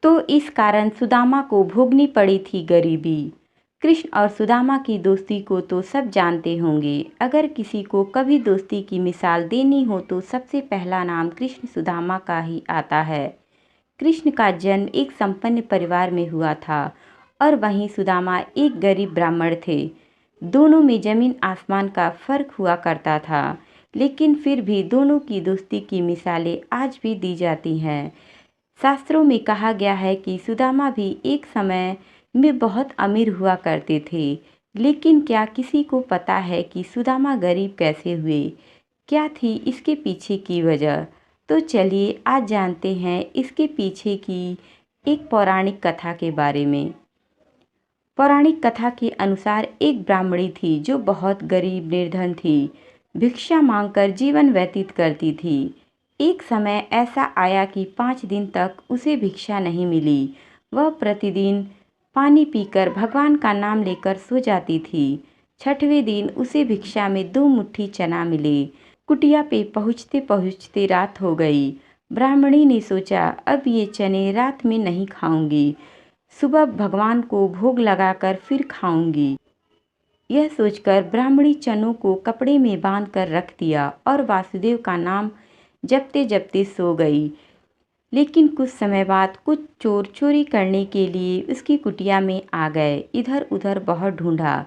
तो इस कारण सुदामा को भोगनी पड़ी थी गरीबी। कृष्ण और सुदामा की दोस्ती को तो सब जानते होंगे। अगर किसी को कभी दोस्ती की मिसाल देनी हो तो सबसे पहला नाम कृष्ण सुदामा का ही आता है। कृष्ण का जन्म एक संपन्न परिवार में हुआ था और वहीं सुदामा एक गरीब ब्राह्मण थे। दोनों में जमीन आसमान का फर्क हुआ करता था, लेकिन फिर भी दोनों की दोस्ती की मिसालें आज भी दी जाती हैं। शास्त्रों में कहा गया है कि सुदामा भी एक समय में बहुत अमीर हुआ करते थे, लेकिन क्या किसी को पता है कि सुदामा गरीब कैसे हुए? क्या थी इसके पीछे की वजह? तो चलिए आज जानते हैं इसके पीछे की एक पौराणिक कथा के बारे में। पौराणिक कथा के अनुसार एक ब्राह्मणी थी जो बहुत गरीब निर्धन थी। भिक्षा मांगकर जीवन व्यतीत करती थी। एक समय ऐसा आया कि 5 दिन तक उसे भिक्षा नहीं मिली। वह प्रतिदिन पानी पीकर भगवान का नाम लेकर सो जाती थी। 6वें दिन उसे भिक्षा में 2 मुट्ठी चना मिले। कुटिया पे पहुँचते पहुँचते रात हो गई। ब्राह्मणी ने सोचा, अब ये चने रात में नहीं खाऊंगी, सुबह भगवान को भोग लगाकर फिर खाऊंगी। यह सोचकर ब्राह्मणी चनों को कपड़े में बांध कर रख दिया और वासुदेव का नाम जपते जपते सो गई। लेकिन कुछ समय बाद कुछ चोर चोरी करने के लिए उसकी कुटिया में आ गए। इधर उधर बहुत ढूंढा,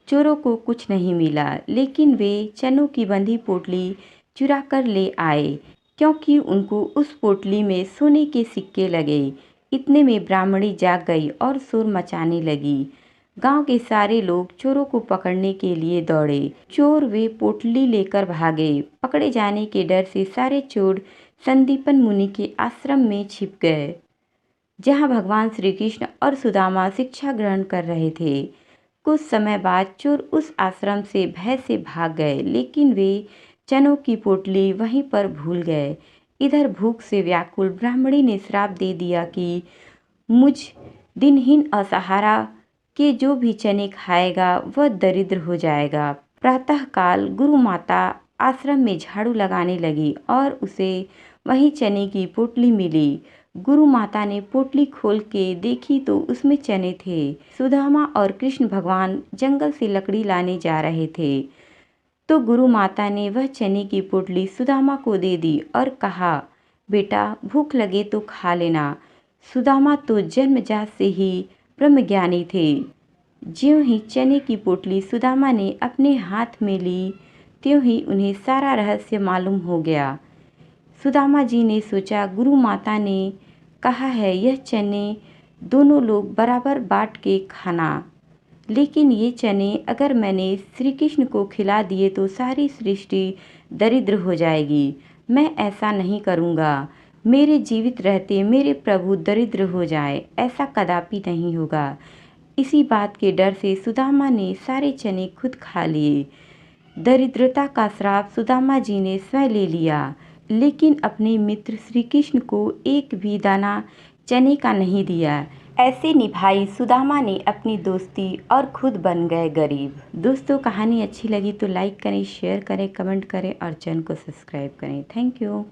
चोरों को कुछ नहीं मिला, लेकिन वे चनों की बंधी पोटली चुरा कर ले आए, क्योंकि उनको उस पोटली में सोने के सिक्के लगे। इतने में ब्राह्मणी जाग गई और शोर मचाने लगी। गांव के सारे लोग चोरों को पकड़ने के लिए दौड़े। चोर वे पोटली लेकर भागे। पकड़े जाने के डर से सारे चोर संदीपन मुनि के आश्रम में छिप गए, जहां भगवान श्री कृष्ण और सुदामा शिक्षा ग्रहण कर रहे थे। कुछ समय बाद चोर उस आश्रम से भय से भाग गए, लेकिन वे चनों की पोटली वहीं पर भूल गए। इधर भूख से व्याकुल ब्राह्मणी ने श्राप दे दिया कि मुझ दिनहीन असहारा के जो भी चने खाएगा वह दरिद्र हो जाएगा। प्रातःकाल गुरु माता आश्रम में झाड़ू लगाने लगी और उसे वहीं चने की पोटली मिली। गुरु माता ने पोटली खोल के देखी तो उसमें चने थे। सुदामा और कृष्ण भगवान जंगल से लकड़ी लाने जा रहे थे, तो गुरु माता ने वह चने की पोटली सुदामा को दे दी और कहा, बेटा भूख लगे तो खा लेना। सुदामा तो जन्मजात से ही ब्रह्मज्ञानी थे। ज्यों ही चने की पोटली सुदामा ने अपने हाथ में ली, त्यों ही उन्हें सारा रहस्य मालूम हो गया। सुदामा जी ने सोचा, गुरु माता ने कहा है यह चने दोनों लोग बराबर बांट के खाना, लेकिन ये चने अगर मैंने श्री कृष्ण को खिला दिए तो सारी सृष्टि दरिद्र हो जाएगी। मैं ऐसा नहीं करूँगा। मेरे जीवित रहते मेरे प्रभु दरिद्र हो जाए, ऐसा कदापि नहीं होगा। इसी बात के डर से सुदामा ने सारे चने खुद खा लिए। दरिद्रता का श्राप सुदामा जी ने स्वयं ले लिया, लेकिन अपने मित्र श्री कृष्ण को एक भी दाना चने का नहीं दिया। ऐसे निभाई सुदामा ने अपनी दोस्ती और खुद बन गए गरीब। दोस्तों, कहानी अच्छी लगी तो लाइक करें, शेयर करें, कमेंट करें और चैनल को सब्सक्राइब करें। Thank you.